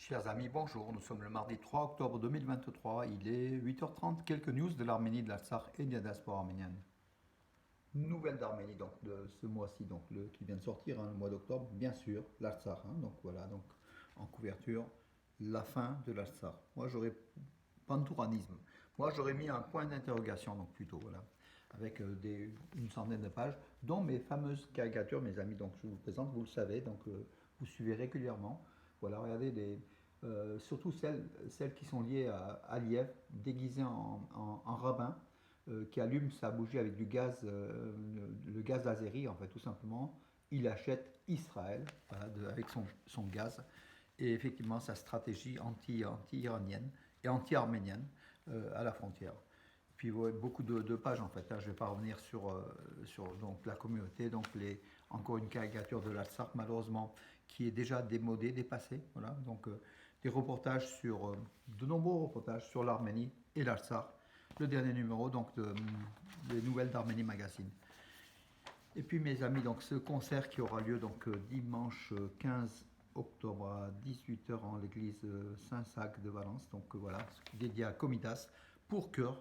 Chers amis, bonjour. Nous sommes le mardi 3 octobre 2023. Il est 8h30. Quelques news de l'Arménie, de l'Artsakh et de la diaspora arménienne. Nouvelle d'Arménie, donc de ce mois-ci, donc qui vient de sortir, le mois d'octobre, bien sûr, l'Artsakh. Donc voilà, donc en couverture, la fin de l'Artsakh. Moi, j'aurais pantouраnisme. Moi, j'aurais mis un point d'interrogation, donc plutôt, voilà, avec une centaine de pages, dont mes fameuses caricatures, mes amis. Donc je vous présente, vous le savez, donc vous suivez régulièrement. Voilà, regardez surtout celles qui sont liées à Aliyev, déguisé en rabbin, qui allume sa bougie avec du gaz, le gaz azéri, en fait, tout simplement. Il achète Israël, voilà, avec son gaz, et effectivement sa stratégie anti-iranienne et anti-arménienne à la frontière. Puis ouais, beaucoup de pages en fait. Là, je ne vais pas revenir sur donc, la communauté, donc encore une caricature de l'Artsakh malheureusement qui est déjà démodée, dépassée. Voilà. Donc des reportages de nombreux reportages sur l'Arménie et l'Artsakh. Le dernier numéro donc des nouvelles d'Arménie Magazine. Et puis mes amis, donc ce concert qui aura lieu donc dimanche 15 octobre à 18h en l'église Saint-Sac de Valence. Donc voilà, dédié à Komitas pour chœur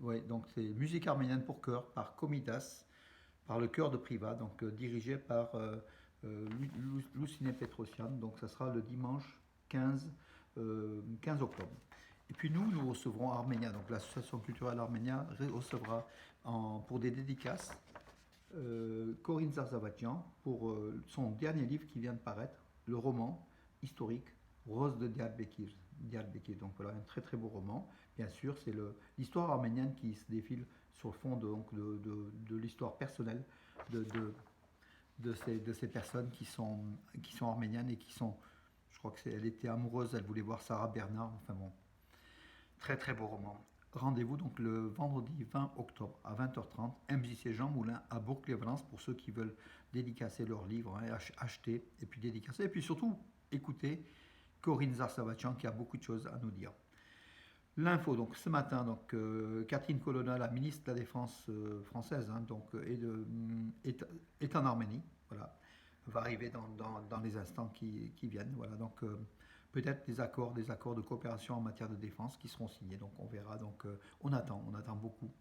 ouais, donc c'est musique arménienne pour chœur par Komitas, par le chœur de Priva, donc dirigé par Lucine Petrosian. Donc ça sera le dimanche 15 octobre. Et puis nous recevrons Arménia, donc l'association culturelle Arménia recevra pour des dédicaces Corinne Zarzavatian pour son dernier livre qui vient de paraître, le roman historique Rose de Diyarbakir. Donc voilà, un très très beau roman. Bien sûr, c'est l'histoire arménienne qui se défile sur le fond de l'histoire personnelle de, de, de ces personnes qui sont arméniennes et qui sont, je crois qu'elle était amoureuse, elle voulait voir Sarah Bernard, enfin bon, très très beau roman. Rendez-vous donc le vendredi 20 octobre à 20h30, MJC Jean Moulin à Bourg-les-Valences pour ceux qui veulent dédicacer leurs livres, hein, acheter et puis dédicacer. Et puis surtout, écouter Corinne Zarsavatian qui a beaucoup de choses à nous dire. L'info, donc ce matin, donc, Catherine Colonna, la ministre de la Défense française, hein, donc, est en Arménie. Voilà, va arriver dans les instants qui viennent. Voilà, donc peut-être des accords de coopération en matière de défense qui seront signés. Donc on verra. Donc on attend beaucoup.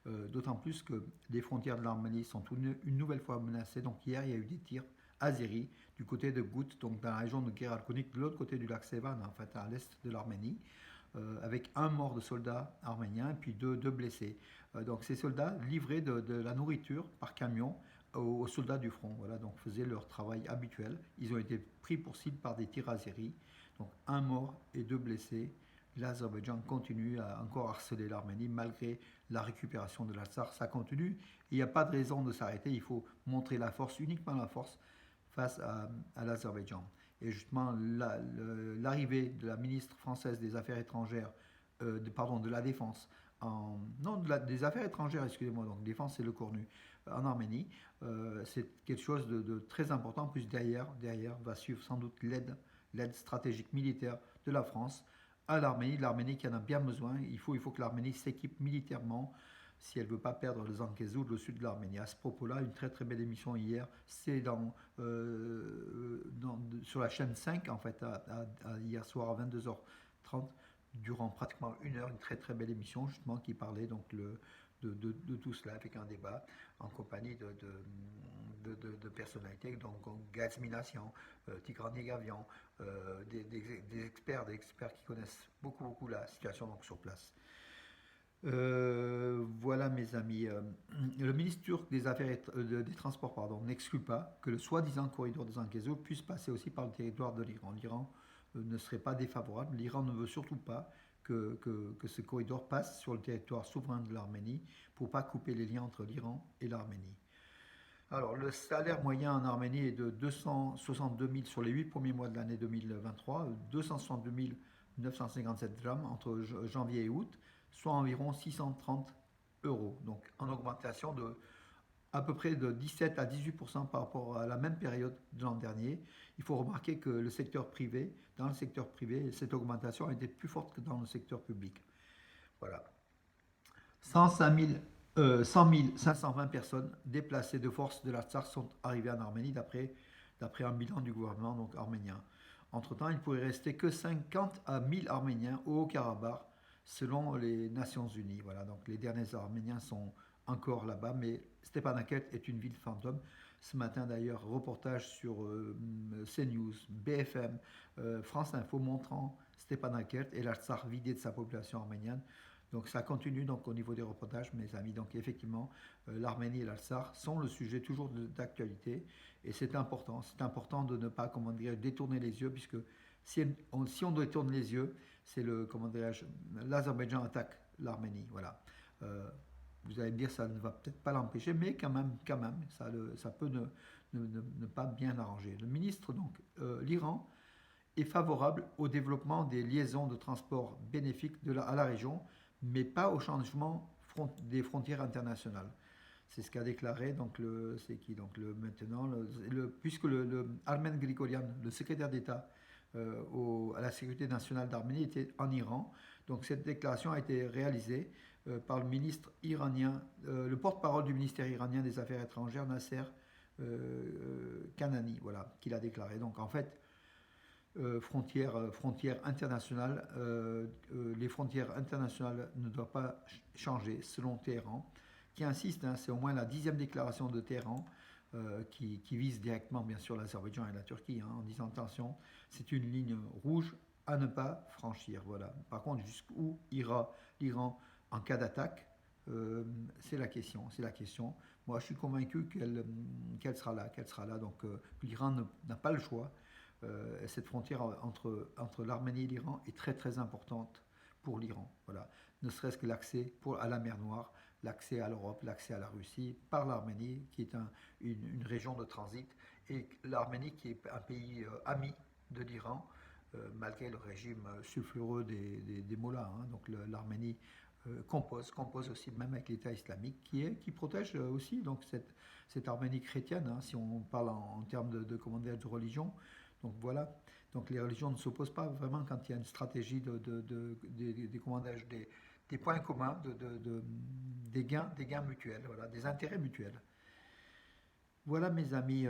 D'autant plus que les frontières de l'Arménie sont une nouvelle fois menacées. Donc hier, il y a eu des tirs azéris du côté de Gout, donc dans la région de Geralkonik, de l'autre côté du lac Sevan, en fait, à l'est de l'Arménie. Avec un mort de soldats arméniens et puis deux blessés. Donc ces soldats livraient de la nourriture par camion aux soldats du front. Voilà, donc faisaient leur travail habituel. Ils ont été pris pour cible par des tirs azéris. Donc un mort et deux blessés. L'Azerbaïdjan continue à encore harceler l'Arménie malgré la récupération de l'Artsakh. Ça continue. Il n'y a pas de raison de s'arrêter. Il faut montrer la force, uniquement la force, face à l'Azerbaïdjan. Et justement, l'arrivée de la ministre française des Affaires étrangères, de la Défense, non, des Affaires étrangères, excusez-moi, donc Défense c'est le cornu, en Arménie, c'est quelque chose de très important. En plus, derrière va suivre sans doute l'aide stratégique militaire de la France à l'Arménie qui en a bien besoin. Il faut que l'Arménie s'équipe militairement si elle ne veut pas perdre le Zankezou, le sud de l'Arménie. À ce propos-là, une très très belle émission hier, c'est sur la chaîne 5, en fait, hier soir à 22h30, durant pratiquement une heure, une très très belle émission, justement, qui parlait donc de tout cela, avec un débat en compagnie de personnalités, donc Gazmination, Tigran Yegavian, des experts qui connaissent beaucoup la situation donc, sur place. Voilà mes amis. Le ministre turc des des Transports n'exclut pas que le soi-disant corridor de Zangezur puisse passer aussi par le territoire de l'Iran. L'Iran ne serait pas défavorable. L'Iran ne veut surtout pas que ce corridor passe sur le territoire souverain de l'Arménie pour ne pas couper les liens entre l'Iran et l'Arménie. Alors, le salaire moyen en Arménie est de 262 000 sur les 8 premiers mois de l'année 2023, 262 957 grammes entre janvier et août, soit environ 630 euros. Donc, en augmentation de à peu près de 17 à 18% par rapport à la même période de l'an dernier. Il faut remarquer que dans le secteur privé, cette augmentation a été plus forte que dans le secteur public. Voilà. 100 520 personnes déplacées de force de l'Artsakh sont arrivées en Arménie d'après un bilan du gouvernement donc arménien. Entre-temps, il pourrait rester que 50 à 1000 Arméniens au Haut-Karabakh, selon les Nations Unies. Voilà, donc les derniers Arméniens sont encore là-bas, mais Stepanakert est une ville fantôme. Ce matin d'ailleurs, reportage sur CNews, BFM, France Info montrant Stepanakert et l'Artsakh vidé de sa population arménienne. Donc ça continue donc au niveau des reportages, mes amis. Donc effectivement, l'Arménie et l'Artsakh sont le sujet toujours d'actualité et c'est important. C'est important de ne pas, comment dire, détourner les yeux, puisque si on détourne les yeux, c'est le, comment dirais-je, l'Azerbaïdjan attaque l'Arménie. Voilà. Euh, vous allez me dire, ça ne va peut-être pas l'empêcher, mais quand même, ça peut ne pas bien l'arranger. Le ministre, donc, l'Iran est favorable au développement des liaisons de transport bénéfiques à la région, mais pas au changement des frontières internationales. C'est ce qu'a déclaré donc c'est qui donc le maintenant puisque le Armen Grigorian, le secrétaire d'État à la sécurité nationale d'Arménie, était en Iran. Donc cette déclaration a été réalisée par le ministre iranien, le porte-parole du ministère iranien des Affaires étrangères, Nasser Kanani, voilà, qui l'a déclaré. Donc en fait, frontières internationales, les frontières internationales ne doivent pas changer selon Téhéran, qui insiste, hein, c'est au moins la 10e déclaration de Téhéran qui vise directement bien sûr l'Azerbaïdjan et la Turquie, hein, en disant attention, c'est une ligne rouge à ne pas franchir. Voilà. Par contre, jusqu'où ira l'Iran en cas d'attaque, c'est la question. C'est la question. Moi, je suis convaincu qu'elle sera là, qu'elle sera là. Donc, l'Iran n'a pas le choix. Cette frontière entre l'Arménie et l'Iran est très très importante pour l'Iran. Voilà. Ne serait-ce que l'accès à la mer Noire, l'accès à l'Europe, l'accès à la Russie par l'Arménie, qui est une région de transit, et l'Arménie qui est un pays ami de l'Iran, malgré le régime sulfureux des mollahs. Hein. Donc l'Arménie compose aussi même avec l'État islamique qui protège aussi donc cette Arménie chrétienne, hein, si on parle en termes de religion. Donc voilà, donc les religions ne s'opposent pas vraiment quand il y a une stratégie des points communs, des gains mutuels, voilà, des intérêts mutuels. Voilà mes amis,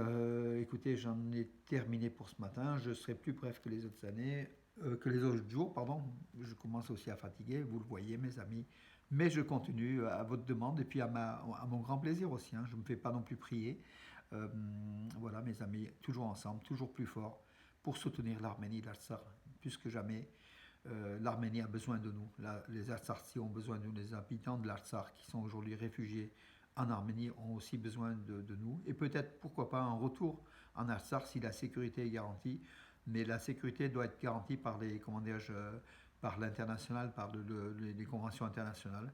écoutez, j'en ai terminé pour ce matin. Je serai plus bref que les autres années, que les autres jours, pardon. Je commence aussi à fatiguer, vous le voyez mes amis. Mais je continue à votre demande et puis à mon grand plaisir aussi, hein. Je ne me fais pas non plus prier. Euh, voilà mes amis, toujours ensemble, toujours plus fort pour soutenir l'Arménie, l'Artsakh, plus que jamais. L'Arménie a besoin de nous, les Artsakhiens ont besoin de nous, les habitants de l'Artsakh qui sont aujourd'hui réfugiés en Arménie ont aussi besoin de nous. Et peut-être, pourquoi pas, un retour en Artsakh si la sécurité est garantie. Mais la sécurité doit être garantie par par l'international, par les conventions internationales,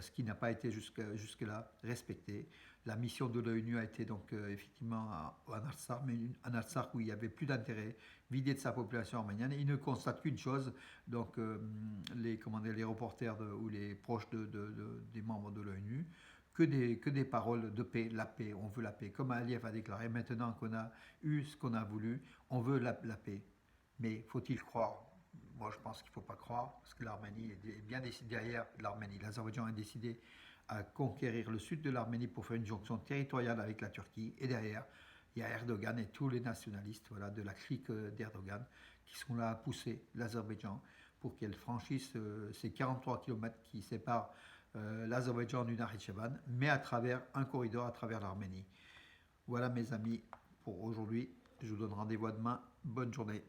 ce qui n'a pas été jusque-là respecté. La mission de l'ONU a été donc effectivement en Artsakh, mais en Artsakh où il n'y avait plus d'intérêt, vidé de sa population arménienne. Et il ne constate qu'une chose, donc les reporters ou les proches des membres de l'ONU, que des paroles de paix, la paix, on veut la paix. Comme Aliyev a déclaré, maintenant qu'on a eu ce qu'on a voulu, on veut la paix. Mais faut-il croire? Moi, je pense qu'il ne faut pas croire, parce que l'Arménie est bien décidée derrière l'Arménie. L'Azerbaïdjan a décidé à conquérir le sud de l'Arménie pour faire une jonction territoriale avec la Turquie. Et derrière, il y a Erdogan et tous les nationalistes, voilà, de la clique d'Erdogan qui sont là à pousser l'Azerbaïdjan pour qu'elle franchisse ces 43 kilomètres qui séparent l'Azerbaïdjan du Nakhitchevan, mais à travers un corridor à travers l'Arménie. Voilà mes amis pour aujourd'hui. Je vous donne rendez-vous demain. Bonne journée.